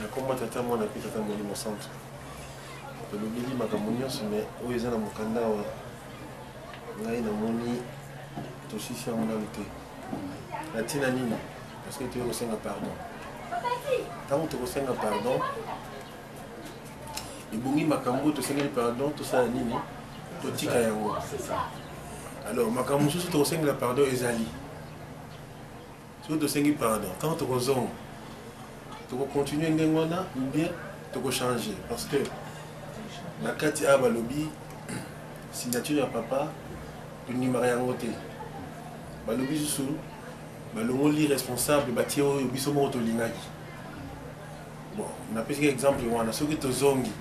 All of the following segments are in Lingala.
Nakoma tata mwana pe tata molimo centre. Lobeli makambo nyonso mais oyo eza na mokanda wa ngai namoni tosisi yango nanu te. Natina nini parce que toyo kosenga pardon. Ntango tokosenga pardon ebongi makambo tosengeli pardon tosala nini totika yango. Alors makambo mosusu tokosengela pardon ezali soki tosengi pardon ntango tokozonga tokocontinue ndenge wana ou bien tokochanger parce que na kati a balobi signature ya papa tondimaka yango te balobi susu balongoli responsable batie oyo biso moko tolingaki. Bon napesiki exemple wana soki tozongi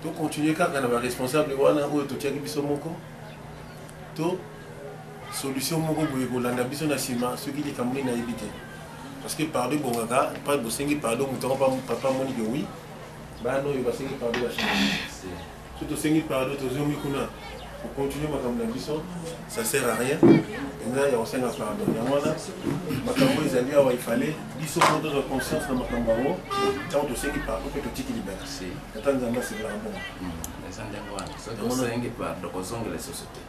tocontinue kaka na baresponsable wana oyo totiaki biso moko to solution moko boye kolanda biso na nsima soki likambo nini nayebi te parce que pardon bongaka pas bosengi pardon moto papa moni que oui bana oyo basengi pardon bachange so tosengi pardon tozongi kuna continuer makambo na biso ça sert à rien eza ya kosenga pardon yango wana makambo ezali awa ifale biso moto de conscience na makambo yango ntango tosengi pardon mpe totiki libera ata nzambe asegelaka bongo eza ndenge wana so tosengi pardon kozongela société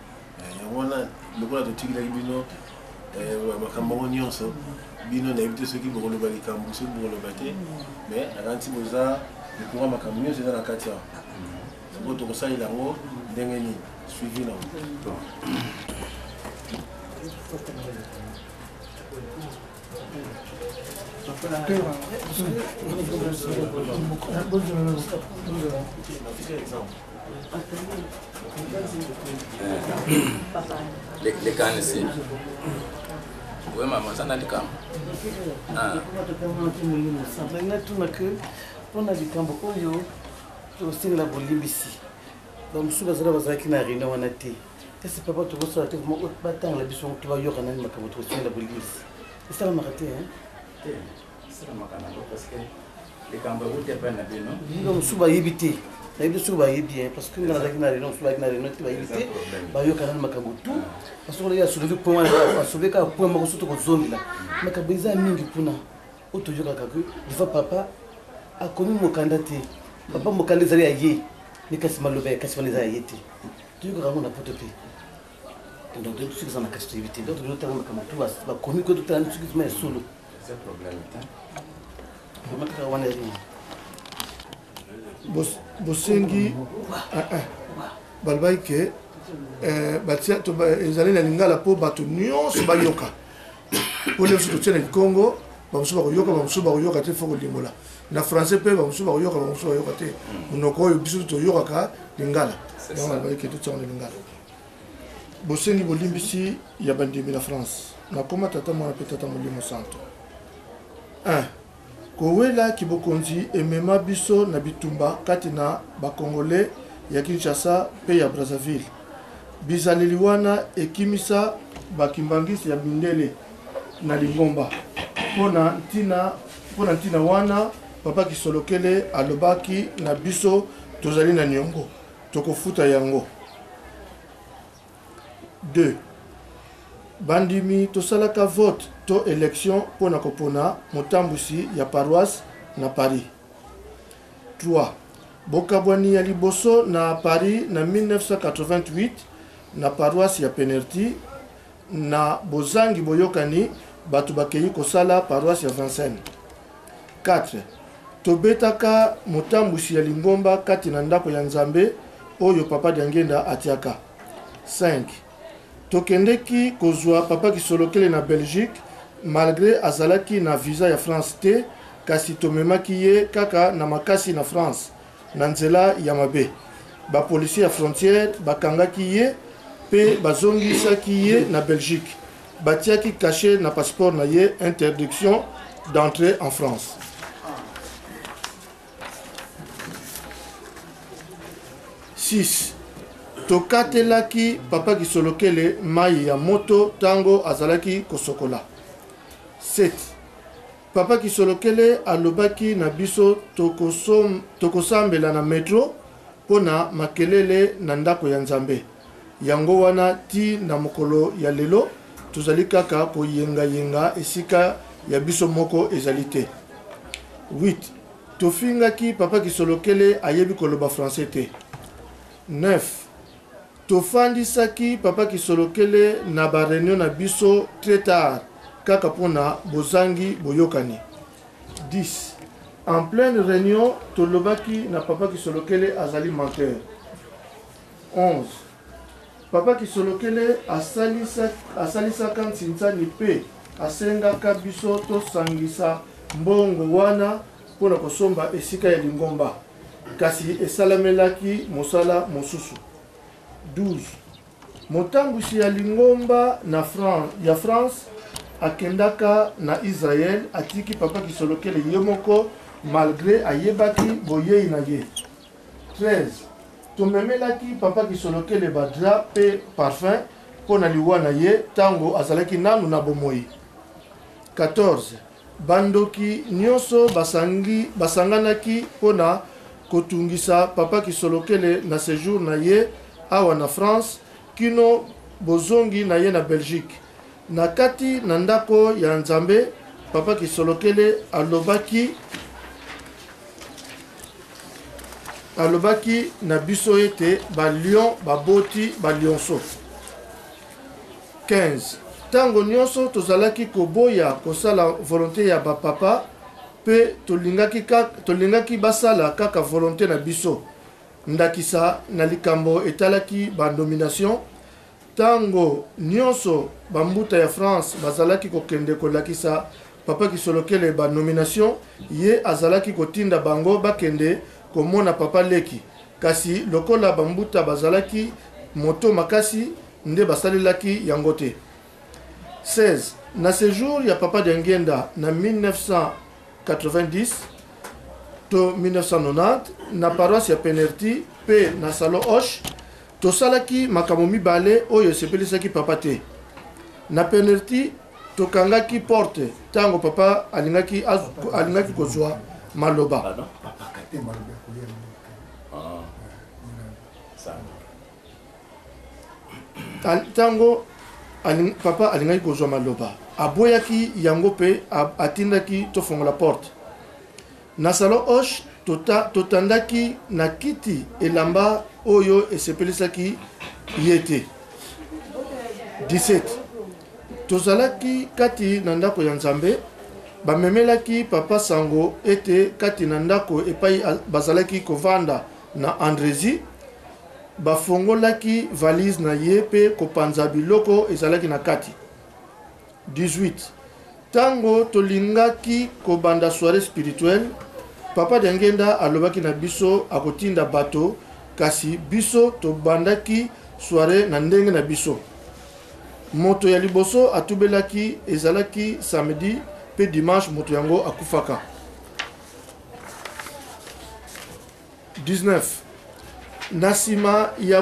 yango wana lokola totikilaki bino makambo yango nyonso bino nayebi te soki bokoloba likambo soki bokoloba te mais nakanti boza likura makambo nyonso eza na kati awa soko tokosalela yango ndenge nini suivi nango. Les cannes ici. Oui, maman, ça n'a pas de camp. On a du camp beaucoup de la Bolivie. Donc, si vous avez un réunion, on a été. C'est pas pour vous sortir, vous battez la biche, tu vas y avoir un animal comme votre la Bolivie. C'est ça la marqué, hein? C'est la marqué, parce que les camps, vous n'avez pas de non. Donc, si vous avez évité. Bien parce que nous avons une réunion qui va éviter bayo kanal makabutu parce que ya soulever point à sauver ka point moko surtout ko zombi là makabiza mingi kuna otoyoka kaku diva papa a connu mo candidat papa mo candidat ya ye ni kasima lobe kasima za yete tuyoka ngo na potope donc tout ce qui est en activité donc nous avons makabutu ba connu que tout en ce qui est solo c'est problème makaka wana bosengi balbai ke batia to ezali na lingala po bato nyonso bayoka po le biso totia na Congo bamosusu bakoyoka bamosusu bakoyoka te foko lingola na français mpe bamosusu bakoyoka bamosusu bayoka te monoko oyo biso toyokaka lingala yango balbai ke totiango na lingala bosengi bolimbisi ya bandimi na France nakoma tata mwana mpe tata molimo santo kowela kibokonzi emema biso na bitumba kati na bakongole ya Kinshasa pe ya Brazzaville bizaleli wana ekimisa bakimbangisi ya bindele na Lingomba pona ntina wana papa Kisolokele alobaki na biso tozali na nyongo tokofuta yango. 2 bandimi tosalaka vote to élection pona kopona motambusi ya paroisse na Paris. 3 bokabwani ya liboso na Paris na 1988 na paroisse ya Penerti na bozangi boyokani batu bakei kosala paroisse ya Vincennes. 4 tobetaka motambusi ya Lingomba kati na ndako ya Nzambe oyo papa Diangenda atiaka. 5 tokendeki kozwa papa Kisolokele na Belgique malgré azalaki na visa ya France te kasi tomemaki ye kaka na makasi na France na nzela ya mabe ba policier ya frontière bakangaki ye pe bazongisaki ye na Belgique batiaki cachet na passeport na ye interdiction d'entrer en France. Six tokatelaki papa Kisolokele mai ya moto tango azalaki kosokola. 7 papa Kisolokele alobaki na biso tokosambela na metro pona makelele na ndako ya Nzambe yango wana ti na mokolo ya lelo tozali kaka koyenga esika ya biso moko ezali te. 8. Tofingaki papa kisolokele ayebi koloba français te. 9. Tofandisaki papa kisolokele na ba réunion na biso très tard kaka pona bozangi boyokani. 10. En pleine réunion tolobaki na papa kisolokele azali menteur. 11. Papa kisolokele asalisaka nsinzani pe asengaka biso tosangisa mbongo wana mpona kosomba esika ya lingomba kasi esalamelaki mosala mosusu. 12. Motambusi ya lingomba ya France akendaka na Israël atiki papa kisolokele ye moko malgré ayebaki boyei na ye. 13. Tomemelaki papa kisolokele badra pe parfum mpona liwa na ye tango azalaki nanu na bomoi. 14. Bandoki nyonso basanganaki mpona kotungisa papa kisolokele na séjour na ye awa na France kino bozongi na ye na Belgique. Na kati na ndako ya Nzambe papa kisolokele alobaki na biso ete balion baboti balionso. 15. Tango nyonso tozalaki koboya kosala volonté ya bapapa pe tolingaki basala kaka volonté na biso ndakisa na likambo etalaki bandomination. Tango nyonso bambuta ya France bazalaki kokende kolakisa papa kisolokele banomination ye azalaki kotinda bango bakende komona papa leki kasi lokola bambuta bazalaki moto makasi nde basalelaki yango te. 16. Na séjour ya papa Diangenda na 1990 to 1990 na paroisse ya Penerti pe na Salon Hoche tosalaki makambo mibale oyo esepelisaki papa te. Na Penerti tokangaki porte tango papa alingaki kozwa maloba. Tango papa alingaki kozwa maloba aboyaki yango pe atindaki tofongola porte. Na Salon Hoche totandaki na kiti elamba oyo esepelisaki ye te. 17. Tozalaki kati na ndako ya Nzambe bamemelaki papa sango ete kati na ndako epai bazalaki kovanda na Andrézy bafongolaki valise na ye pe kopanza biloko ezalaki na kati. 18. Tango tolingaki kobanda soirée spirituelle papa Diangenda alobaki na biso akotinda bato kasi biso tobandaki soirée na ndenge na biso. Moto ya liboso atubelaki ezalaki samedi pe dimanche moto yango akufaka. 19. Nasima ya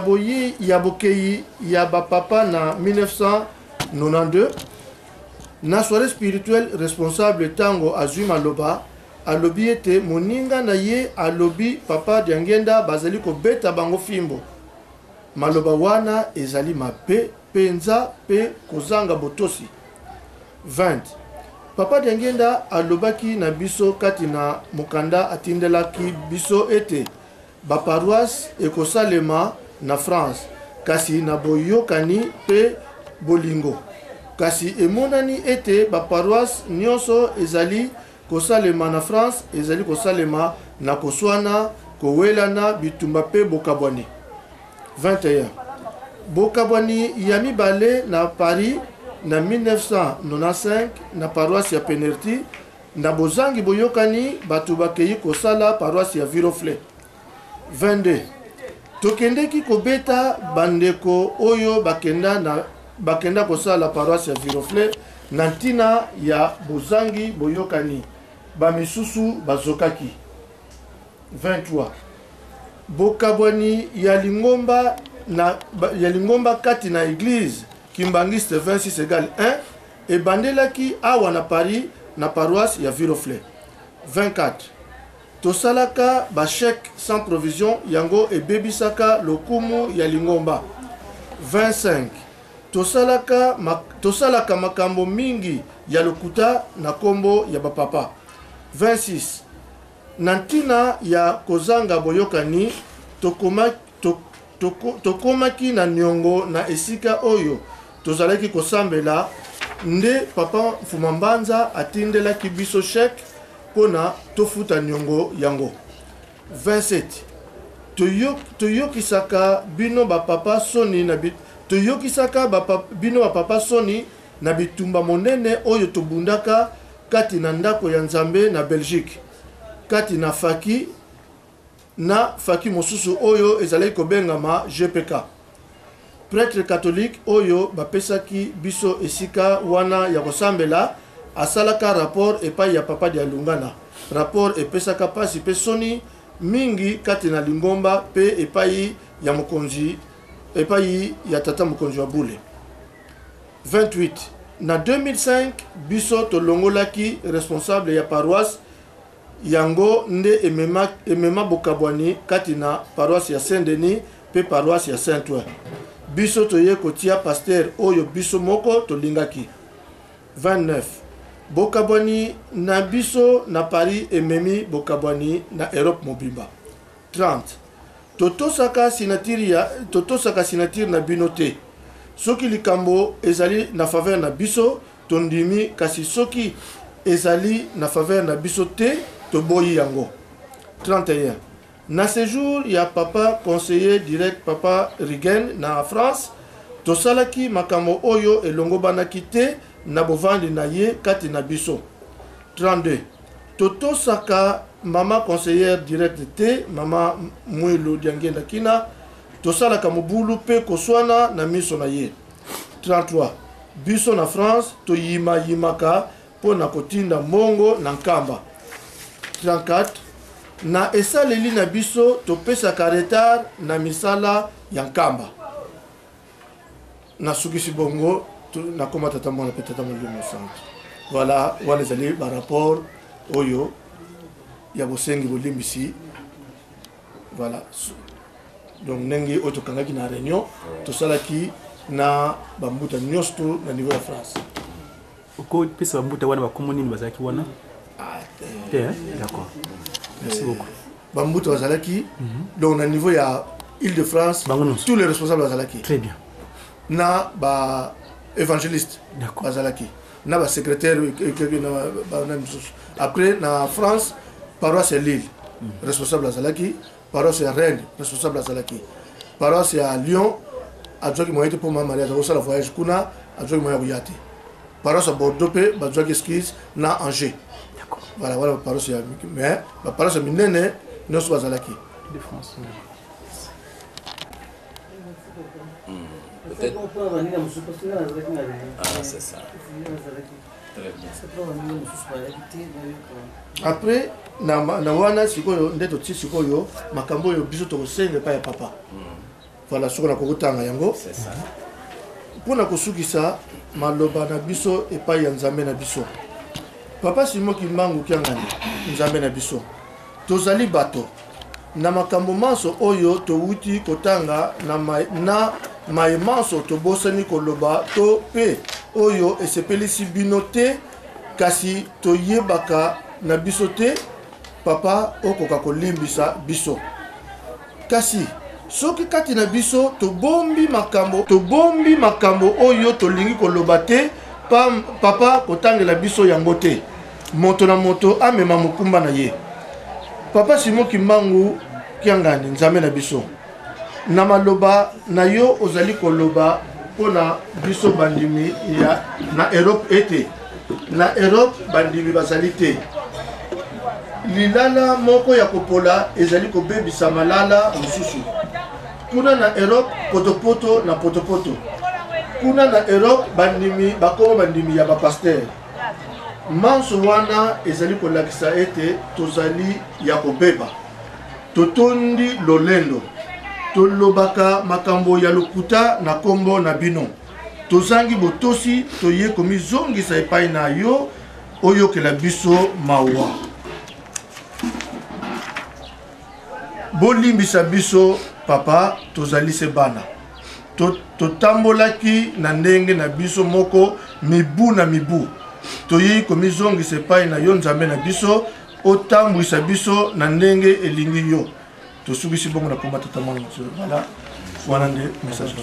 bokei ya bapapa na 1992 na soirée spirituelle responsable tango azwi maloba alobi ete moninga na ye alobi papa Diangenda bazali kobeta bango fimbo. Maloba wana ezali mabe penza pe kozanga botosi. 20. Papa Diangenda alobaki na biso kati na mokanda atindelaki biso ete baparoisse ekosalema na France kasi na boyokani pe bolingo. Kasi emonani ete baparoisse nyonso ezali kosalema na France ezali kosalema na koswana kowelana bitumba pe bokabwani. 21. Bokabwani ya mibale na Paris na 1995 na paroisse ya Penerti na bozangi boyokani batu bakei kosala paroisse ya Viroflay. 22. Tokendeki kobeta bandeko oyo bakenda kosala paroisse ya Viroflay na ntina ya bozangi boyokani bamisusu bazokaki. 23. Bokabwani ya lingomba kati na église Kimbangiste 26=1 ebandelaki awa na Paris na paroisse ya Viroflay. 24. Tosalaka bachèque sans provision yango ebebisaka lokumu ya lingomba. 25. Tosalaka makambo mingi ya lokuta na kombo ya bapapa. 26. na ntina ya kozanga boyokani tokomaki na niongo na esika oyo tozalaki kosambela nde papa Mfuma Mbanza atindelaki biso chèque pona tofuta niongo yango. 27 toyokisaka bino bapapa soni na bino bapapa soni na bitumba monene oyo tobundaka kati na ndako ya Nzambe na Belgique, kati na faki mosusu oyo ezalaki kobengama GPK. Prêtre catholique oyo bapesaki biso esika wana ya kosambela asalaka rapport epai ya papa dia Lungana. Rapport epesaka pasi pe soni mingi kati na Lingomba pe epai ya mokonzi, epai ya tata mokonzi wa Bule. 28 na 2005 biso tolongolaki responsable ya paroisse yango nde emema bokabwani kati na paroisse ya Saint-Denis pe paroisse ya Saint-Ouen. Biso toye kotia pasteur oyo biso moko tolingaki. 29 bokabwani na biso na Paris ememi bokabwani na Europe mobimba. 30 totosaka signature na bino te. Soki likambo ezali na faveur na biso tondimi, kasi soki ezali na faveur na biso te toboyi yango. 31 na séjour ya papa conseiller direct papa Rigen na France tosalaki makambo oyo elongobanaki te na bovandi na ye kati na biso. 32 totosaka mama conseillère direct te mama Mwelo Diangenda Kina tosalaka mobulu pe koswana na miso na ye. 33 biso na France toyimaka pona kotinda mbongo na nkamba. 34 na esaleli na biso topesaka retard na misala ya nkamba. Na sukisi bongo na koma tata mwana pe tata molimo santo. Voilà, wana ezali ba rapport oyo ya bosengi bolimbisi. Voilà. Donc ndenge oyo tokangaki na réunion tosalaki na bambuta nyonso na niveau ya France. Uko pesa bambuta wana bakomo nini bazalaki wana? D'accord. Merci beaucoup. Bambuta bazalaki donc na niveau ya Île-de-France tous les responsables bazalaki. Très bien. Na ba évangéliste bazalaki. Na ba secrétaire après na France paroisse Lille responsable bazalaki. Paroisse à Rennes, responsable à Zalaki. Paroisse à Lyon, adjoint qui m'a été pour ma mariage, à la voyage Kuna, adjoint qui m'a été. Paroisse à Bordeaux, adjoint qui esquisse, na Angers. Voilà, voilà, paroisse à mais la paroisse à Minene, nous sommes à Zalaki. De France. Peut-être. Ah, c'est ça. Très bien. Après, na wana sikoyo ndeto ti sikoyo makambo yo biso to senga pa ya papa. Voilà soko na kokutanga yango. C'est ça. Pona kosukisa maloba na biso epai ya Nzambe na biso. Papa Simo Kimbangu kiangani Nzambe na biso. Tozali bato na makambo manso oyo to wuti kotanga na maimanso to bosani koloba to pe oyo esepelisi bino te kasi to yebaka na biso te papa okoka kolimbisa biso. Kasi soki kati na biso tobombi makambo oyo tolingi koloba te papa kotangela biso yango te. Moto na moto amema mokumba na ye. Papa Simo Kimbangu kiangani Nzambe na biso. Na maloba na yo ozali koloba pona biso bandimi ya na Europe ete. Na Europe bandimi bazali te. Lilala moko ya kopola ezali kobebisa malala mususu. Kuna na Europe potopoto na potopoto. Kuna na Europe bandimi bakoma bandimi ya bapasteur. Manso wana ezali kolakisa ete tozali ya kobeba. Totondi lolendo. Tolobaka makambo ya lokuta na kombo na bino. Tozangi botosi toye komizongisa epai na yo oyokela biso mawa. Bolimbisa biso papa tozali se bana. Totambolaki na ndenge na biso moko mibu na mibu. Toyi komizongisa epai na yo Nzambe na biso otambwisa biso na ndenge elingi yo tosukisi bongo na komba tata mwana voilà wana nde message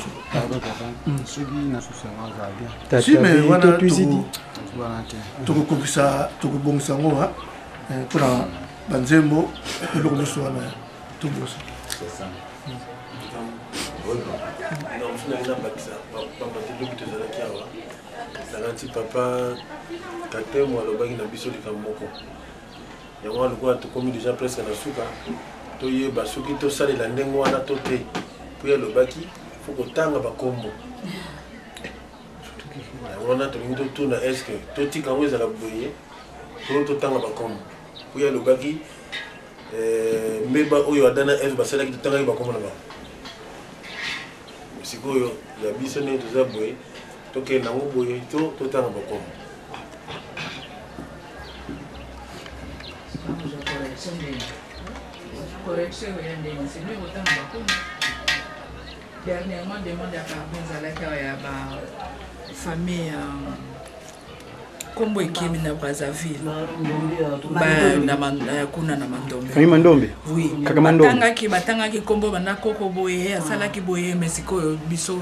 si mais wana tokokokisa tokobongisa ngo mpona banzembo eloko nyonso wana tobosa nalati papa katemo alobaki na biso likambo moko yango wana lokola tokomi déjà presque na suka toyeba soki tosalela ndenge wana to te po ye alobaki fo kotanga bakombo yango wana tolingi totuna estce totika yango ezala boye to totanga bakombo po ye alobaki mbeba oyo adana eve basalaki totangaki bakombo na bango sikoyo ya biso ndenge toza boye tokende nango boye to totanga bakombo correction ya ndenge c'est lui kotanga bakombo dernièrement demande ya pardon ezalaki awa ya bafamille kombo ekimi na Brazzaville kuna na Mandombe famille Mandombe oui kaka Mandombe batangaki kombo bana koko boye asalaki boye mais sikoyo biso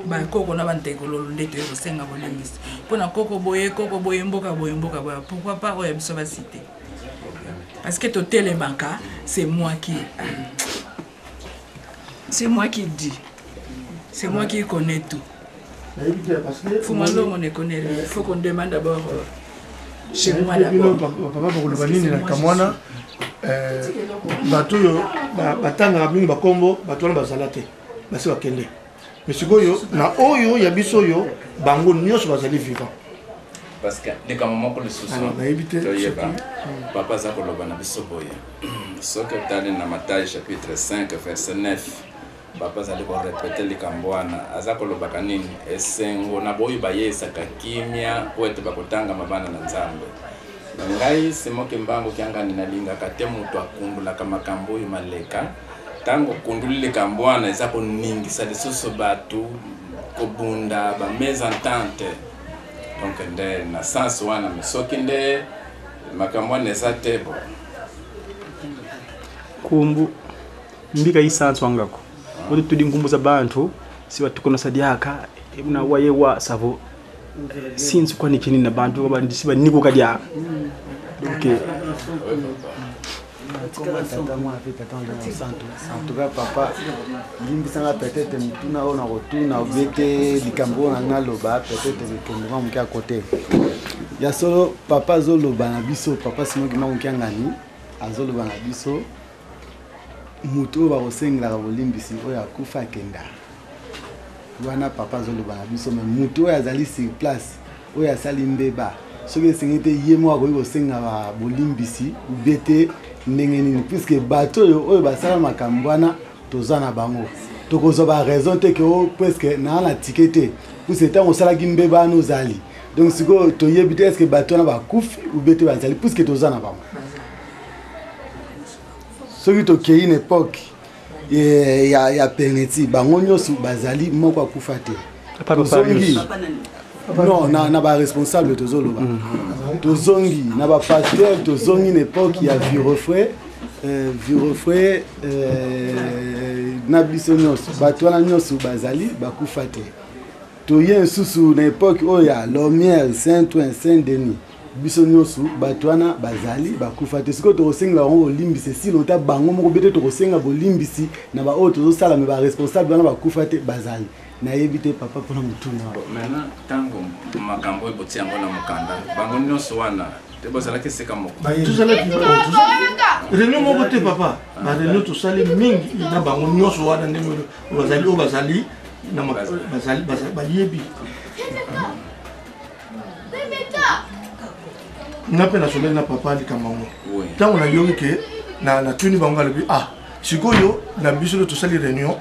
bakoko na bantekololo nde toyokosenga bolingisi mpona koko boye mboka boye pourquoi pas oyo biso basite parce que totelemaka c'est moi qui dis c'est moi qui connais tout. Fumalo on ne connaît rien. Il faut qu'on demande d'abord chez moi d'abord. Papa bakoloba nini na kamwana bato yo batanga mingi bakombo bato wana bazala te basi bakende mais sikoyo na oyo ya biso yo bango nyonso bazali vivant parce que les moments pour le souci papa za koloba na biso boye soki otali na Matayo chapitre 5 verset 9 papa zali ko répéter likambwana aza kolobaka nini esengo na boyo bayesaka kimia po ete bakotanga mabana na Nzambe ngai simoke mbango kyangani nalingaka te mutu akundulaka makambo oyo maleka tango kundulile kambwana eza koningisa lisusu batu kobunda ba mésentente donc nde na sens wana misoki nde makambo eza te bo kumbu mbika isanso wangako wote tudi ngumbu za bantu si batukona sadiaka ebuna wayewa savo since kwa nikini na bantu abandi siba niko kadia donc en tout cas papa limbisanga peut-être mutuna ona rotuna obete likambo na ngaloba peut-être que ndima mukia côté ya solo papa zoloba na biso papa simo ki mamukia ngani azoloba na biso mutu ba kosenga bolimbisi oya kufa kenda wana papa zoloba na biso mais mutu oya zali sur place oya sali mbeba soki sengete yemo akoyi kosenga ba bolimbisi ubete ndenge nini puisque bato oyo basala makambo wana toza na bango tokozwa ba raison te ke presque na ticket te puisque ntango osalaki mbeba wana ozali donc sikoyo toyebi te est-ce que bato wana bakufi ubete bazali puisque toza na bango soki tokei une époque ya peneti bango nyonso bazali moko akufa te tozongi non na ba responsable tozoloba tozongi na ba pasteur tozongi une époque ya Virofray na biso nyonso bato wana nyonso bazali bakufa te toye nsusu na époque oya Lomière Saint-Ouen Saint-Denis biso nyonso bato wana bazali bakufa te sikoyo tokosenga bango bolimbisi si lota bango moko bete tokosenga bolimbisi na baoyo tozosala me baresponsable wana bakufa te bazali nayebi te papa mpona motuna maintenant tango makambo ebotia yango na mokanda bango nyonso wana te bozalaki esika moko tozalaki réunion moko te papa baréunion tosali mingi na bango nyonso wana ndenge bazali oyo bazali bayebi nga mpe nasoleli na papa likambo yango ntango nayoki ke na tuni bango alobi sikoyo na biso tosali réunion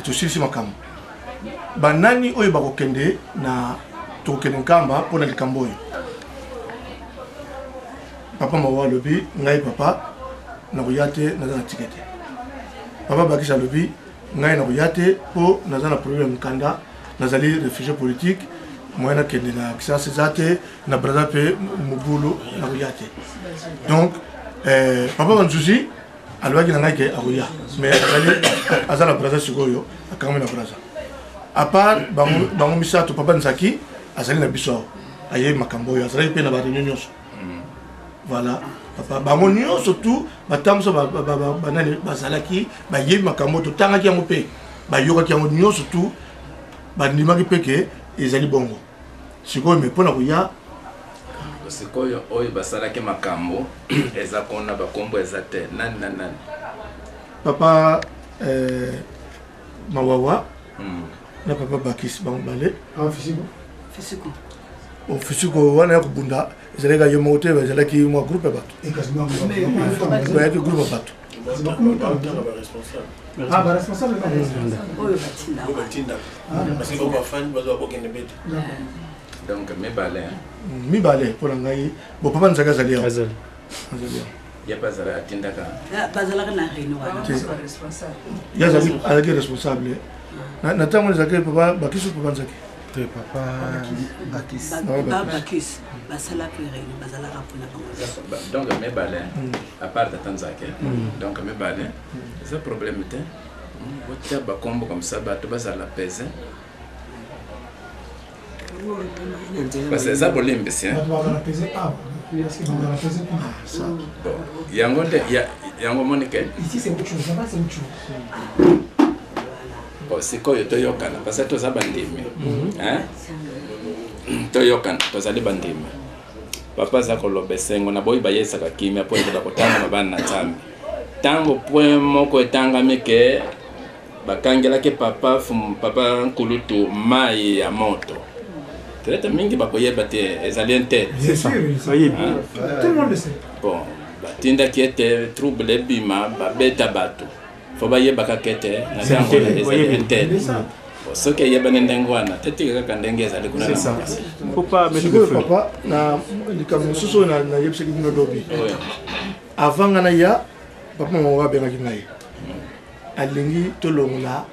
tosilisi makambo banani oyo bakokende na tokende nkamba mpona likambo oyo papa mawa alobi ngai papa nakoya te naza na tike te papa bakisa alobi ngai nakoya te mpo naza na problème nkanda nazali réfugié politique moyen nakende na kisasa eza te na braza mpe mobulu nakoya te donc papa banzuzi alobaki na ngai ke akoya mais aza na braza sikoyo akangami na braza à part bango misato papa nzaki azali na biso aye makambo oyo azalaki mpe na bareunion nyonso voilà papa bango nyonso tu batambusa banani bazalaki bayebi makambo totangaki yango mpe bayokaki yango nyonso tu bandimaki mpe ke ezali bongo sikoyo me mpona koya sikoyo oyo basalaki makambo eza kona bakombo eza te nani na nani papa mawawa na papa bakisi bango bale ofisiko wana ya kobunda ezalaki yo moko te ezalaki mwa groupe ya bato bayaki groupe ya bato donc mibale mpona ngai bo papa nzaki azali ya bazala atindaka ye azalaki responsable na ntango ezalaki papa bakisi papa nzaki donc mibale à part de Tanzanie donc mibale c'est un problème te botia bakombo comme ça bato bazala pese parce que eza bolembe si yango monike sikoyo toyokana parce que toza bandimi toyokana tozali bandimi papa aza koloba esengo na boyi bayesaka kimia mpo ete bakotanga mabana na nzambe ntango point moko etangami ke bakangelaki papa nkulutu mai ya moto traite mingi bakoyeba te ezali nte bon batindaki ete trouble ebima babeta bato fo bayebaka kete na yango ezali nte soki ayebani ndenge wana tetika kaka ndenge ezali kuna na makasi papa na likambo mosusu oyo nayebisaki bino lobi avant nga na ya papa moko abengaki ngai alingi tolongola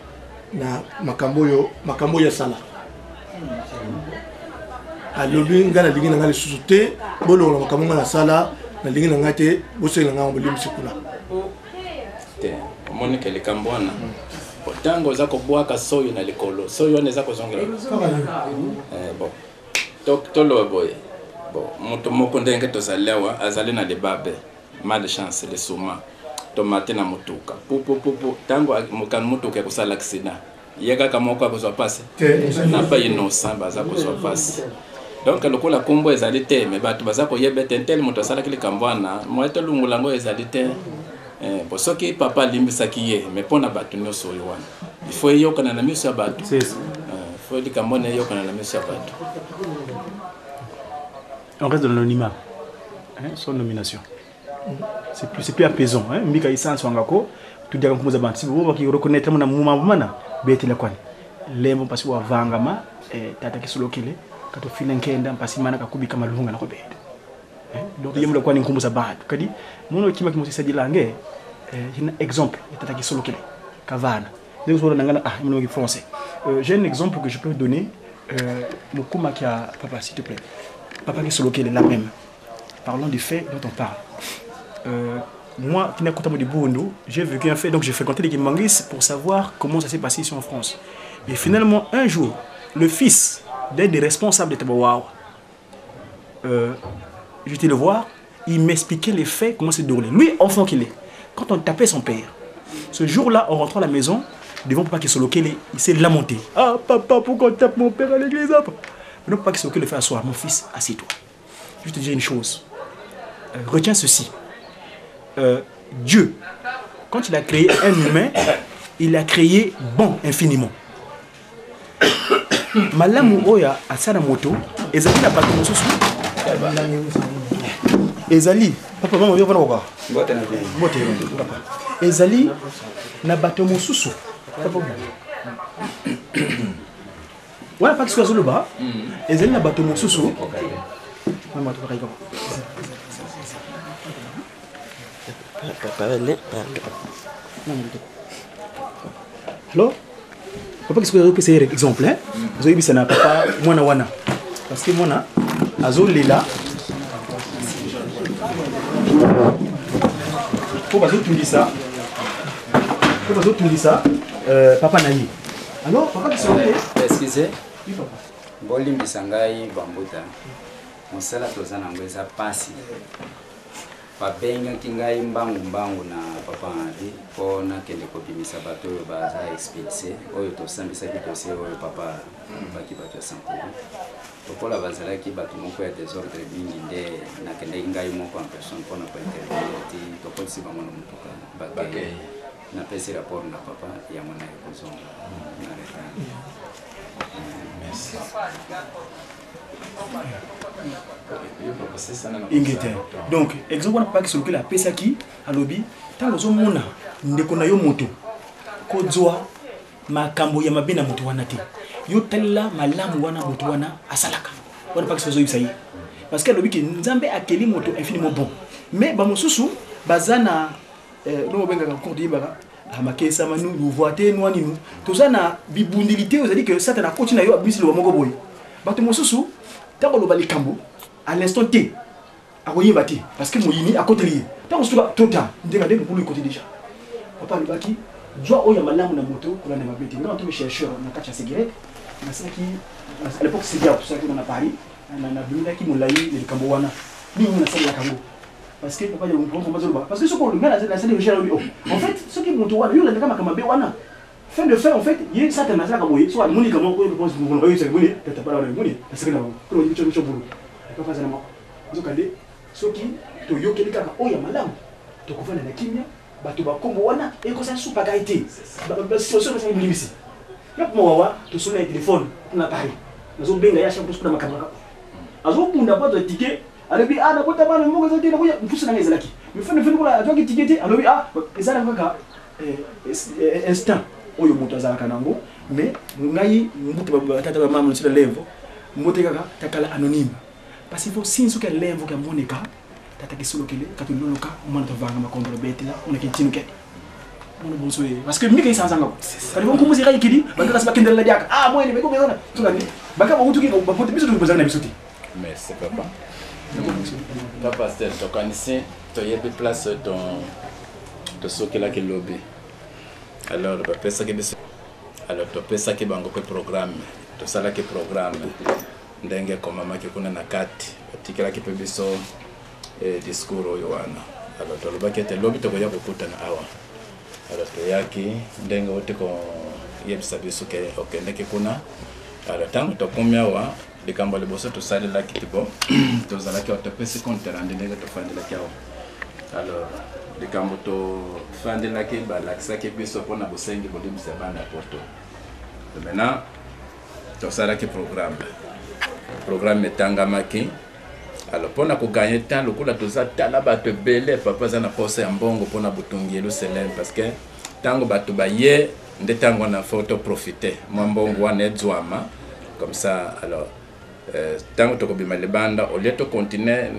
na makambo oyo asala alobi ngai nalingi na ngai lisusu te bolongola makambo ngai nasala nalingi na ngai te bosengela ngai bolimisi kuna te omonike likambo wana ntango oza kobwaka soyo na likolo soyo wana eza kozongela bon toloba boye bon moto moko ndenge tozali awa azali na libabe mal chance lesuma tomate na motuka pupupupu ntango mokano motuka ya kosala accident ye kaka moko akozwa pasi na pa innocent baza kozwa pasi donc lokola kombo ezali te me bato baza koyeba ete ntele moto asalaki likambo wana moye tolungula yango ezali te po soki papa alimbisaki ye me mpona bato nyonso oyo wana il faut eyokana na miso ya bato faut likambo wana eyokana na miso ya bato. On reste dans l'anonymat, sans nomination. C'est plus apaisant. Mbika isan swangako tu dia kumuza bantu si bo baki reconnaître na muma mana beti la kwani lemo pasi wa vangama tata kisulokile kato fina nkenda pasi mana kakubika malunga na ko beti donc yemula kwani nkumuza bantu kadi mono kima kimusi sadilange une exemple tata kisulokile kavana donc so nangana mono ki français. J'ai un exemple que je peux donner mukuma kia papa s'il te plaît. Papa kisulokile la même. Parlons du fait dont on parle. Moi, qui n'ai pas de Burundi, j'ai vécu un fait, donc j'ai fréquenté les Kimangis pour savoir comment ça s'est passé ici en France. Et finalement, un jour, le fils d'un des responsables de Tabawawa, j'étais le voir, il m'expliquait les faits, comment c'est déroulé. Lui, enfant qu'il est, quand on tapait son père, ce jour-là, en rentrant à la maison, devant papa Kisolokele, il s'est lamenté. Ah, papa, pourquoi on tape mon père à l'église? Non, papa Kisolokele fait asseoir, mon fils, assieds-toi. Je vais te dire une chose. Retiens ceci. Dieu, quand il a créé un humain, il a créé bon infiniment. Malamu oya asana moto, ezali na bato mosusu. Ezali, papa maman vient voir quoi? Bote papa. Ezali na bato mosusu. Papa. Wala pas que le bas. Ezali na bato mosusu. Maman tu vas regarder. Alors, papa qui se fait exemple, vous avez vu ça n'a papa moi na wana. parce que mona azolela po bazotungisa papa na ye. Alors papa kisongele excusez bolimbisa ngai bambuta mosala toza nango eza pasi babengaki ngai mbangu na papa ali mpo nakende kobimisa bato oyo baza expulse oyo tosambisaki dossier oyo papa baki bato ya sankuru lokola bazalaki bato moko ya désordre mingi nde nakendeki ngai moko en personne mpona kointervenir ti tokotisi bango na motuka bakei napesi rapport na papa ya mwana ya kozonga na retard. ingete donc exemple wana papa kisolokela apesaki alobi ntango ozomona ndeko na yo moto kozwa makambo ya mabe na moto wana te yo talela malamu wana moto wana asalaka wana papa kisozoyebisa ye parce que alobi ke nzambe akeli moto infiniment bon mais bamosusu baza na no bengaka cours yebaka amakesa manu louvoite noani nu toza na bibundilité ozali que satana akoti na yo abimisi loba moko boye bato mosusu ntango oloba likambo à l'instant T akoyeba te parce que moyini akoteli ye ntango soka tota ndenge ndenge pour lui côté déjà papa alobaki jwa oyo malamu na moto kolanda mabe te nga ntomi chercheur na kati ya cigarette nasalaki à l'époque c'est bien tosalaki na Paris na bimilaki molai likambo wana mingi nasalelaka yango parce que papa parce que ce qu'on met la scène de en fait ce qui monte wana yo landaka makambo mabe wana fin de faire en fait il y a ça tellement ça comme soit moni comme ko pense vous voyez c'est moni tata pas la moni parce que là ko ni cho bulu pas faire ça moi nzokande soki to yokeli kaka oya malamu to kufanya na kimya bato bakombo wana eko sa supa kaite ba situation ça limisi yop mo wa to sona téléphone na Paris nazo benga ya chaque chose na makambo azo punda pas de ticket alobi na bota bana mo zo tena kuya mpusa na ngezalaki mi fane fane kola atoki ticket alobi ezala kaka instant oyo moto azalaka nango mais ngai mbuto batata ba mama sur le levo mbote kaka takala anonyme parce qu'il faut sinso que levo ka monika tata kisolo kele katuloloka mwana to vanga makombolo betela on akitinu ke on bonso parce que mika isa sanga kali bon kumuzira ikidi bakaka sabakindela la diaka mwene beko bezona tulani baka ba utuki ba pote biso tubazana na bisoti merci papa papa c'est donc ici tu y a des places dans de ce que là qui lobby alors ba pesa ke biso alors to pesa ke bango pe programme to sala ke programme ndenge koma make kuna na kati tikela ke pe biso discours oyo wana alors to loba ke te lobby to ya kokutana awa alors to yaki ndenge wote ko yebisa biso ke okende ke kuna alors tango to komya wa likambo liboso to sala la kitibo to zala ke to pesa compte rande ndenge to fandela ke awa alors likambo to fandela ke balakisa ke biso pona bosengi bolimisa bana porto maintenant to sala ke programme etangamaki alors pona ko gagner temps lokula toza tala bato belé papa za na posa ya mbongo pona butungelo selem parce que tango bato baye nde tango na photo profiter mwa mbongo wana edzwama comme ça alors tango to ko bima le banda au lieu to continuer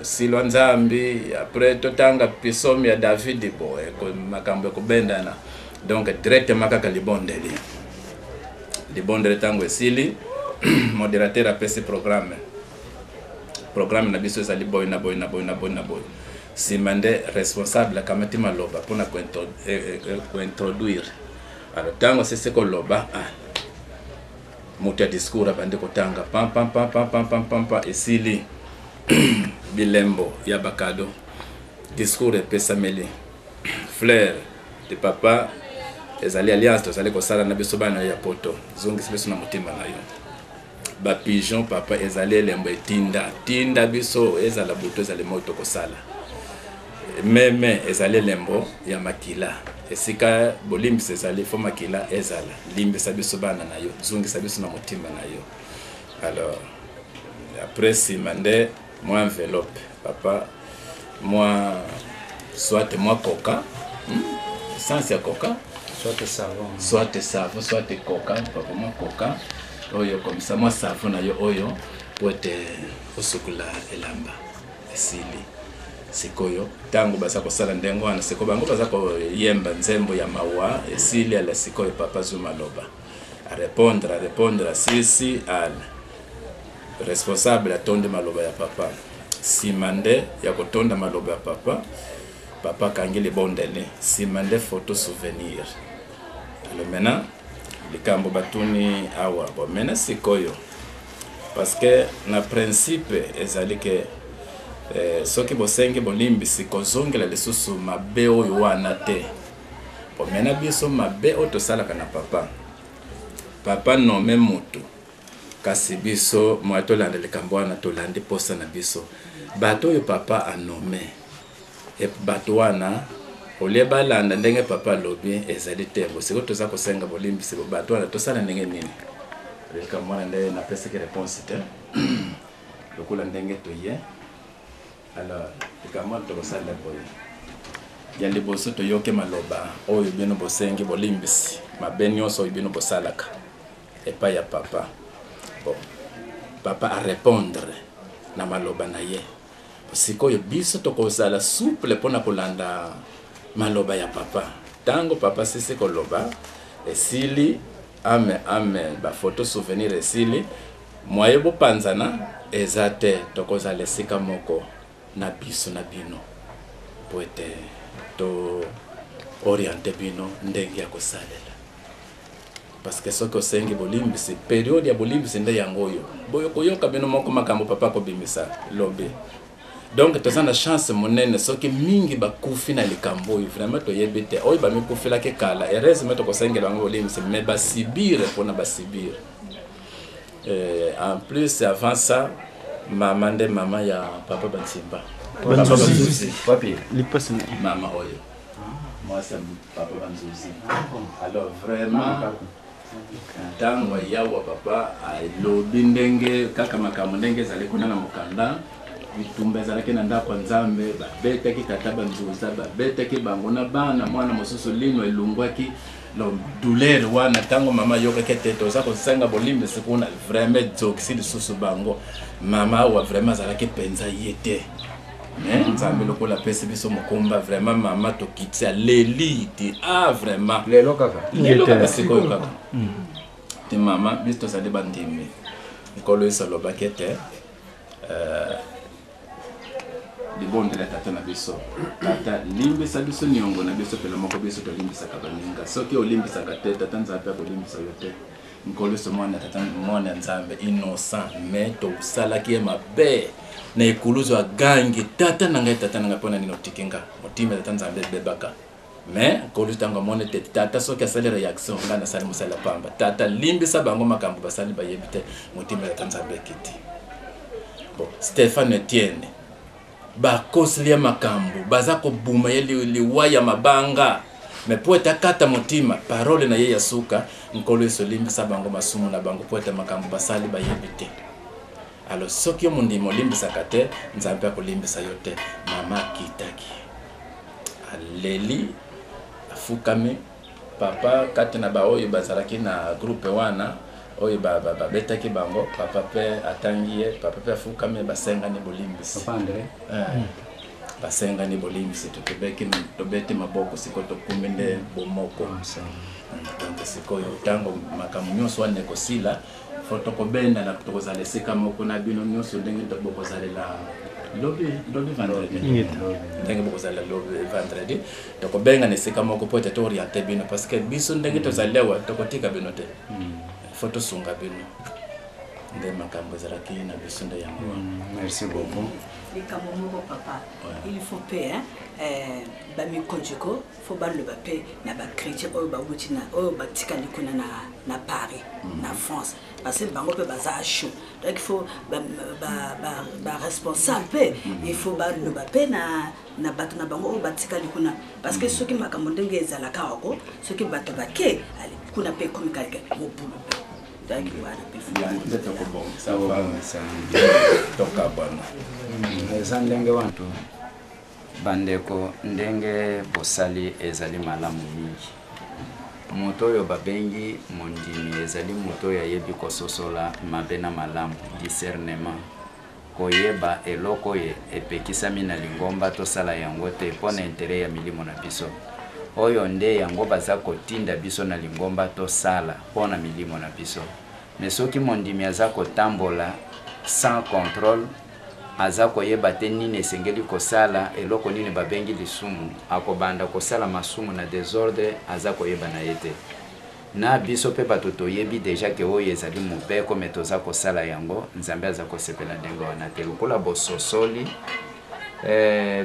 silo nzambi après to tanga pisomi ya David bo ko makambo ko bendana donc directement kaka libondeli tango esili modérateur apesi programme na biso ezali boy na boy simande responsable kamati maloba pona ko introduire alors tango c'est ko loba moto ya discours abande ko tanga pam esili bilembo ya bakado discours epesa meli fleur de papa ezali alliance tozali kosala na biso bana ya poto zongisi biso na motima na yo ba pigeon papa ezali elembo etinda biso ezala buto ezali moto kosala meme ezali elembo ya makila esika bolimbisa ezali fo makila ezala limbisa biso bana na yo zongisa biso na motima na yo alors après simande moi enveloppe papa moi soit moi coca sans ya coca soit savon soit coca papa moi coca oyo comme ça moi savon na yo oyo pote osukula elamba esili sikoyo tango baza kosala ndengo wana siko bango baza ko yemba nzembo ya mawa esili ala sikoyo papa Zuma loba a répondre si al responsable atonde maloba ya papa simande ya kotonda maloba ya papa papa kangeli bondele simande photo souvenir alors maintenant likambo batuni awa bon maintenant sikoyo parce que na principe ezali ke soki bosenge bolimbisi kozongela lisusu mabe oyo wana te bon maintenant biso mabe oyo tosalaka na papa nome mutu kasi biso mwa tolanda likambo wana tolandi posa na biso bato oyo papa anome e bato wana olie balanda ndenge papa alobi ezali tembo siko toza kosenga bolimbisi bato wana tosala ndenge nini likambo wana nde napesaki réponse te lokola ndenge toye alors likambo wana tokosala boye ya liboso toyoke maloba oyo bino bosengi bolimbisi mabe nyonso oyo bino bosalaka epai ya papa bon papa a répondre na maloba na ye sikoyo biso tokozala souple mpona kolanda maloba ya papa tango papa sisi koloba esili ame bafoto souvenir esili mwaye bopanzana eza te tokozala esika moko na biso na bino po ete to oriente bino ndenge ya kosalela parce que soki osengi bolimbisi periode ya bolimbisi nde yango oyo boyo koyoka bino moko makambo papa kobimisa lobe donc toza na chance monene soki mingi bakufi na likambo oyo vraiment toyebi te oyo bamikufilaki kala heureusement tokosengela bango bolimbisi mais basibire mpona basibire en plus avant ça mama nde mama ya papa Bansimba mama oyo moi c'est papa Banzuzi alors vraiment tango yawa papa alobi ndenge kaka makambo ndenge ezali kuna na mokanda bitumba ezalaki na ndako ya Nzambe babetaki tata Banzuza babetaki bango na bana mwana mosusu lino elungwaki lo douleur wana tango mama yokaki te toza kosenga bolimbisi kuna vraiment jokisi lisusu bango mama wa vraiment azalaki mpenza ye te mais Nzambe lokola pesi biso mokomba vraiment mama tokitisa leli ti vraiment lelo kaka sikoyo kaka te mama biso tozali bandimi nkolo esalobaki te libondela tata na biso tata limbisa biso niongo na biso pela moko biso tolimbisaka baninga soki olimbisaka te tata Nzambe akolimbisa yo te nkolo so mwana tata mwana Nzambe innocent mais tosalaki ye mabe na ekuluzo agangi tata nanga mpona nino tikinga motima tata Nzambe bebaka mais nkolo tango mona te tata soki asali réaction nga nasali mosala pamba tata limbisa bango makambo basali bayebi te motima tata Nzambe kiti bon Stéphane Etienne bakosilia makambo baza kobuma ye liwaya mabanga mais po etakata motima parole na ye ya suka nkolo esolimbisa bango masumu na bango po eta makambo basali bayebi te alors soki mondimo limbisaka te Nzambe akolimbisa yo te mama kitaki aleli afukami papa kati na baoyo bazalaki na groupe wana oyo babetaki bango papa pe atangi ye papa pe afukami basengani bolimbisi basengani bolimbisi tobeti maboko siko tokumi nde bomoko donc sikoyo tango makambo nyonso wana ekosila fo tokobenda na tokozala esika moko na bino nyonso ndenge bokozalela lobi vendredi ndenge bokozala lobi vendredi tokobenga na esika moko po ete tooriente bino parce que biso ndenge tozalewa tokotika bino te fo tosunga bino nde makambo ezalaki na biso nde yango. Merci beaucoup. likambo moko papa il faut paix bamikonjeko fo baloba pe na bachrétien oyo bawuti na oyo batikali kuna na Paris na France parce que bango pe baza chaud donc il faut ba responsable pe il faut baloba pe na bato na bango oyo batikali kuna parce que soki makambo ndenge ezalaka wako soki bato bake kuna pe komikalike mobulu pe donc wana pe eza ndenge wantu bandeko ndenge bosali ezali malamu mingi moto oyo babengi mondimi ezali moto oyo ayebi kososola mabe na malamu discernement koyeba eloko oyo epekisami na lingomba tosala yango te mpo na intere ya milimo na biso oyo nde yango baza kotinda biso na lingomba tosala mpo na milimo na biso me soki mondimi aza kotambola sans contrôle aza koyeba te nini esengeli kosala eloko nini babengi lisumu akobanda kosala masumu na désordre aza koyeba na ye te na biso mpe bato toyebi deja ke oyo ezali mobeko me toza kosala yango nzambe aza kosepela ndenge wana te lokola bososoli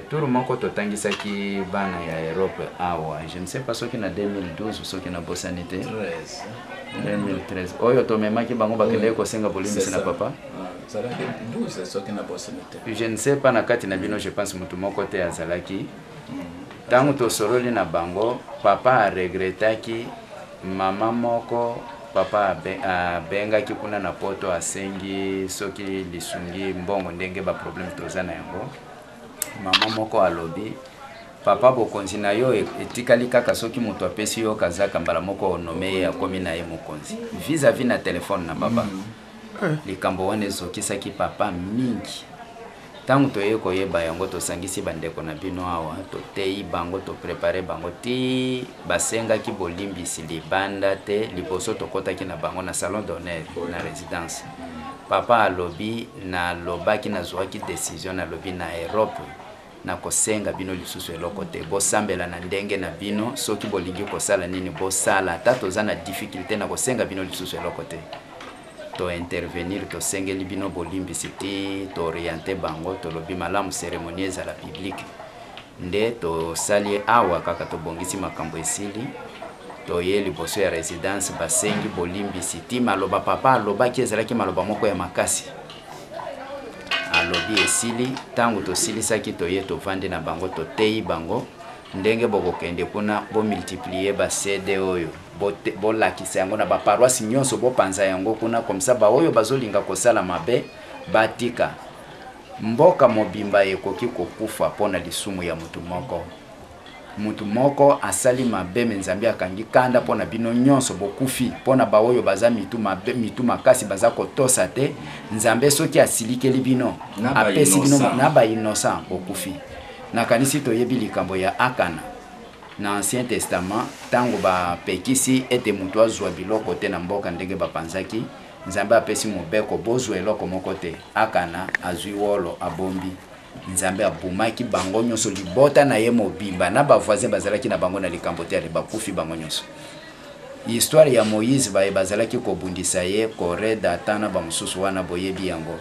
tour moko totangisaki bana ya Europe awa je ne sais pas soki na 2012 soki na bosani te 2013 oyo tomemaki bango bakendeki kosenga bolimbisi na papa je ne sais pas na kati na bino je pense mutu moko te azalaki ntango tosololi na bango papa aregretaki mama moko papa abengaki kuna na poto asengi soki lisungi mbongo ndenge ba problème toza na yango mama moko alobi papa bokonzi na yo etikali kaka soki moto apesi yo kazaka mbala moko onome ye akomi na ye mokonzi vis-à-vis na telefone na papa likambo wana ezokisaki papa mingi ntango toye koyeba yango tosangisi bandeko na bino awa toteyi bango toprepare bango ti basengaki bolimbisi libanda te liboso tokotaki na bango na salon d'honneur na résidence papa alobi nalobaki nazwaki décision nalobi na Europe na kosenga bino lisusu eloko te bosambela na ndenge na bino soki bolingi kosala nini bosala ata toza na difficulté na kosenga bino lisusu eloko te to intervenir to sengeli bino bolimbisi ti to orienter bango tolobi malamu cérémonie ezala publique nde tosali awa kaka tobongisi makambo esili toye liboso ya résidence basengi bolimbisi ti maloba papa alobaki ezalaki maloba moko ya makasi alobi esili ntango tosilisaki toye tovandi na bango toteyi bango ndenge bokokende kuna bomultiplier basede oyo bolakisa yango na baparoisi nyonso bopanza yango kuna komisa baoyo bazolinga kosala mabe batika mboka mobimba ekoki kokufa mpona lisumu ya mutu moko asali mabe me nzambe akangi kanda mpona bino nyonso bokufi mpona baoyo baza mitu makasi baza kotosa te nzambe soki asilikeli bino apesi bino na bainocent bokufi nakanisi toyebi likambo ya Akana na Ancien Testament tango bapekisi ete mutu azwa biloko te na mboka ndenge bapanzaki nzambe apesi mobeko bozwa eloko moko te Akana azwi wolo abombi nzambe abumaki bango nyonso libota na ye mobimba na bavoisin bazalaki na bango na likambo te ale bakufi bango nyonso histoire ya Moïse bazalaki kobundisa ye Kore Datan na bamususu wana boyebi yango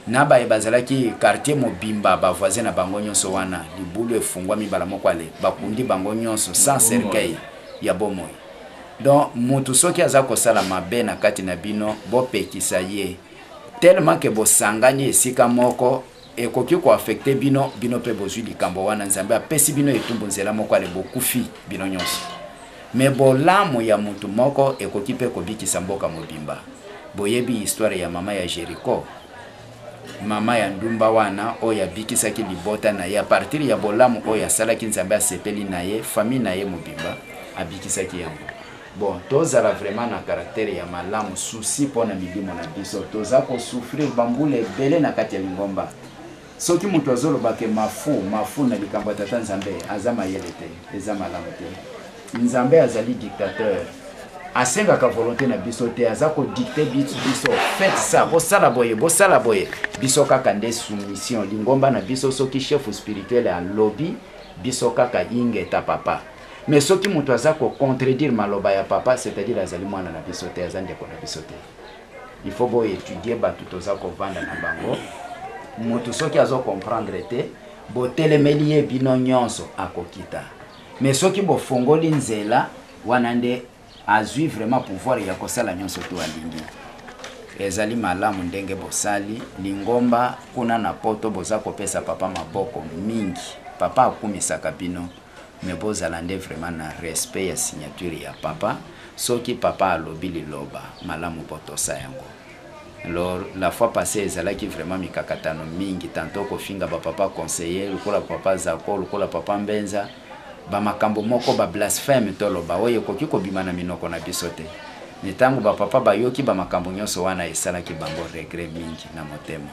na bazalaki quartier mobimba bavoisin na bango nyonso wana libulu efungwa mibala moko ale bakundi bango nyonso sans cercueil ya bomoi donc mutu soki aza kosala mabe na kati na bino bopekisa ye tellement que bosangani esika moko ekoki ko affecter bino pe bozwi likambo wana nzambe apesi bino etumbu nzela moko ale bokufi bino nyonso me bolamu ya mutu moko ekoki pe kobikisa mboka mobimba boyebi histoire ya mama ya Jericho mama ya ndumba wana oyo abikisaki libota na ye a partir ya bolamu oyo asalaki nzambe asepeli na ye famille na ye mobimba abikisaki yango bon tozala vraiment na caractère ya malamu souci mpona milimo na biso toza kosouffrir bambula ebele na kati ya lingomba soki mutu azolobake mafu na likambo ya tata nzambe aza mayele te eza malamu te nzambe azali dictateur asengaka volonté na biso te aza kodicte biso faites ça bosala boye biso kaka nde soumission lingomba na biso soki chef spirituel alobi biso kaka ingeta papa mais soki mutu aza contredire maloba ya papa c'est-à-dire azali mwana na biso te aza ndeko na biso te il faut boétudier batu toza kovanda na bango mutu soki azo comprendre te botelemeli ye bino nyonso akokita mais soki bofongoli nzela wana nde azwi vraiment pouvoir ya kosala nyonso to alingi ezali malamu ndenge bosali lingomba kuna na poto boza kopesa papa maboko mingi papa akumisaka bino mais bozala nde vraiment na respect ya signature ya papa soki papa alobi liloba malamu botosa yango. Alors la fois passée ezalaki vraiment mikakatano mingi tantôt kofinga ba papa conseiller lokola papa Zako lokola papa Mbenza ba makambo moko ba blasphème toloba oyo koki kobima na minoko na biso te nitango ba papa bayoki ba makambo nyonso wana esalaki bango regret mingi na motema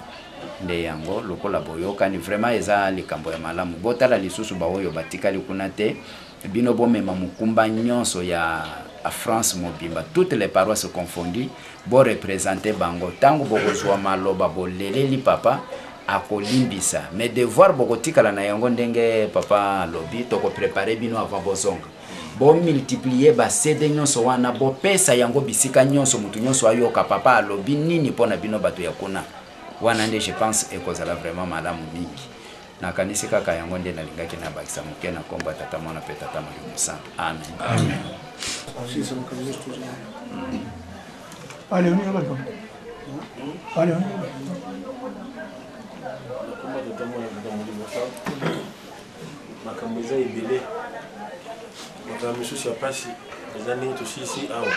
nde yango lokola boyoka ni vraiment eza likambo ya malamu botala lisusu ba oyo batikali kuna te bino bomema mukumba nyonso ya à France mobimba toutes les paroisses confondues bo représenter bango tango bokozwa maloba boleleli papa akolimbisa mais devoir bokotikala na yango ndenge papa lobi toko préparer bino avant bozonga bo multiplier ba cede nyonso wana bo pesa yango bisika nyonso mutu nyonso ayoka papa alobi nini pona bino bato ya kuna wana nde je pense ekozala vraiment malamu mingi nakanisi kaka yango nde nalingaki na bakisa moke na komba tata mwana pe tata Molimo Santo amen amen. Allez, on y va. Allez, on y va. makambo eza ebele makambo misusu ya pasi eza ndenge tosisi awa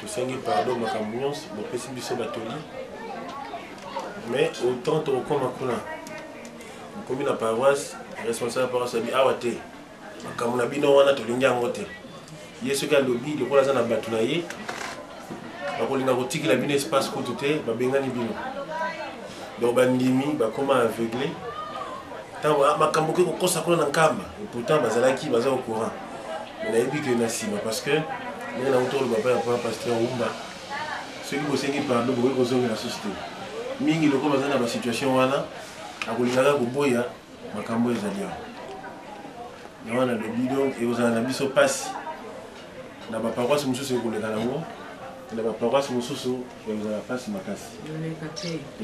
tosengi pardon makambo nyonso bopesi biso batoli mais autant tokokoma kuna okomi na paroisse responsable paroisse abi awa te makambo na bino wana tolingi yango te ye soki alobi lokola aza na bato na ye bakolinga kotikela bino espace kutu te babengani bino donc bandimi bakoma aveugle ntango makambo ke kokosa kuna na nkamba pourtant bazalaki baza au courant mais nayebi ke na nsima parce que ndenge na utoloba pa ya pa pasteur umba soki bosengi pardon bokoki kozongela susu te mingi loko baza na basituation wana akolingaka koboya makambo ezali awa na wana lobi donc ekozala na biso mpasi na baparoise mosusu ekoleka nango na baparoise mosusu ekozala mpasi makasi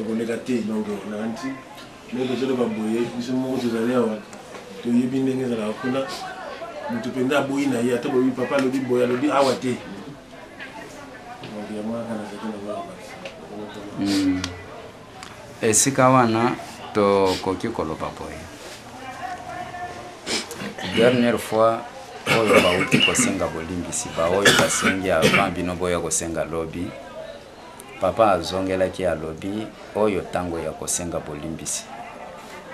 ekoleka te donc nanti ndenge tozoloba boye biso moko tozali awa toyebi ndenge ezalaka kuna moto mpenza aboyi na ye ata boyebi papa alobi boye alobi awa te esika wana tokoki koloba boye dernière fois oyo bauti kosenga bolimbisi baoyo basengi avant bino boya kosenga lobi papa azongelaki alobi oyo tango ya kosenga bolimbisi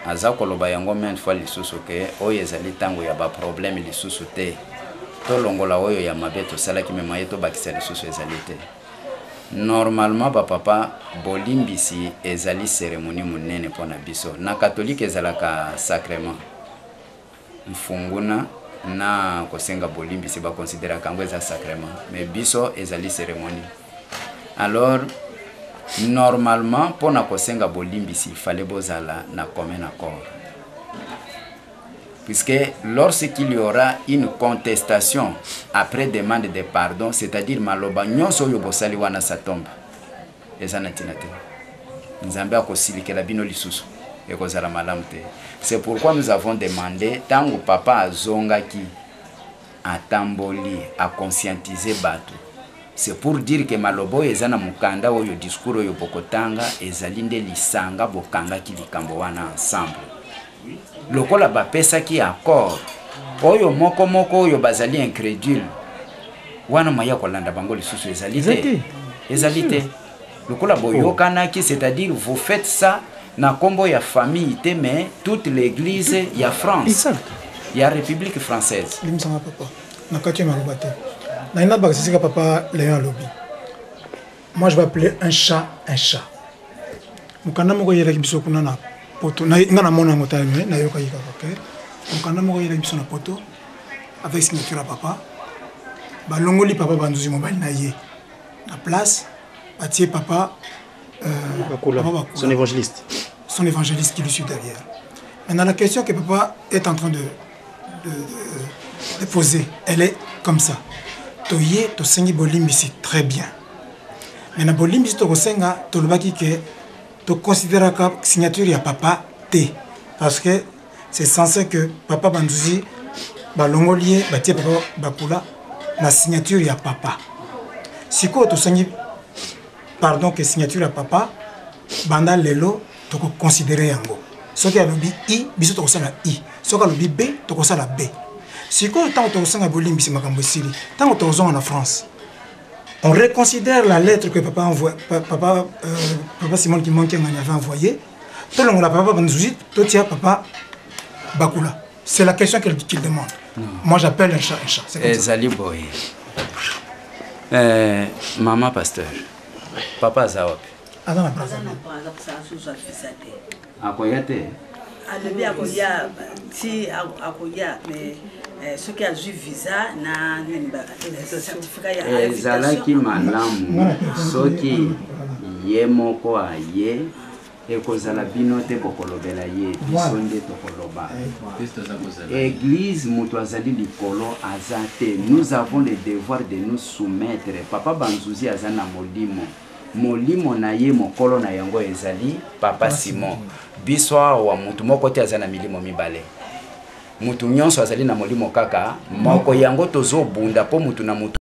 aza koloba yango maintes fois lisusu ke oyo ezali tango ya baproblème lisusu te tolongola oyo ya mabe tosalaki mema ye tobakisa lisusu ezali te normalement bapapa bolimbisi ezali cérémonie monene mpona biso na katolike ezalaka sacrement mfunguna na kosenga bolimbisi bakonsideraka yango eza sacrement mais biso ezali cérémonie. Alors normalement pona kosenga bolimbisi il fallait bozala na commun accord puisque lorsqu'il y aura une contestation après demande de pardon, c'est-à-dire maloba nyonso oyo bosali wana sa tombe eza na tina te nzambe akosilikela bino lisusu ekozala malamu te. C'est pourquoi nous avons demandé tango papa azongaki atamboli a conscientiser bato. C'est pour dire que malobo ezana mukanda oyo discours oyo bokotanga ezali nde lisanga bokanga ki likambo wana ensemble. Lokola bapesa ki accord oyo moko moko oyo bazali incrédule wana maya kolanda bango lisusu ezali te lokola boyokana ki, c'est-à-dire vous faites ça na kombo ya famille te mais toute l'église ya France. Exact. Ya République française. Limsanga papa nakati maloba te na ina bakisika papa Léon Lobi. Moi je vais appeler un chat un chat. Mukanda moko yela kibiso kuna na poto na ngana mona ngota na yoka yika ok. Mukanda moko yela kibiso na poto avec signature à papa. Ba longoli papa banduzi mobile na ye. Na place batie papa son évangéliste. Son évangéliste qui le suit derrière. Maintenant, la question que papa est en train de poser, elle est comme ça. Toye, to sengi bolimbisi, très bien. Maintenant, bolimbisi to senga, to lobaki ke, to considère comme signature ya papa T. Parce que c'est censé que papa Bandouzi, balongolier, batie papa bakula, la signature ya papa. Si quoi to sengi, pardon, que signature ya papa, banda lelo, to considérer yango. Ce qui a le I, biso to la I. Ce qui a le B, to la B. Si quoi tant to sanga bolim bisi makambo sili, tant to en France. On reconsidère la lettre que papa envoie, papa Simon qui manquait m'en avait envoyé. Tout le monde la papa Banzouzi, tout tia papa Bakula. C'est la question qu'il demande. Non. Moi j'appelle un chat un chat. Zali boy. Maman pasteur. Papa Zawap. Azana braza. Akoyate. alobi akoya ti akoya mais ce qui a eu visa na certificat ya ezalaki malamu soki ye moko aye ekozala bino te bokolobela ye biso nde tokoloba église moto azali likolo aza te. Nous avons le devoir de nous soumettre. Papa Banzuzi aza na molimo na ye mokolo na yango ezali Papa Simon. Biso wa mutu moko te aza na milimo mibale. Mutu nyonso azali na molimo kaka moko yango tozobunda po mutu na mutu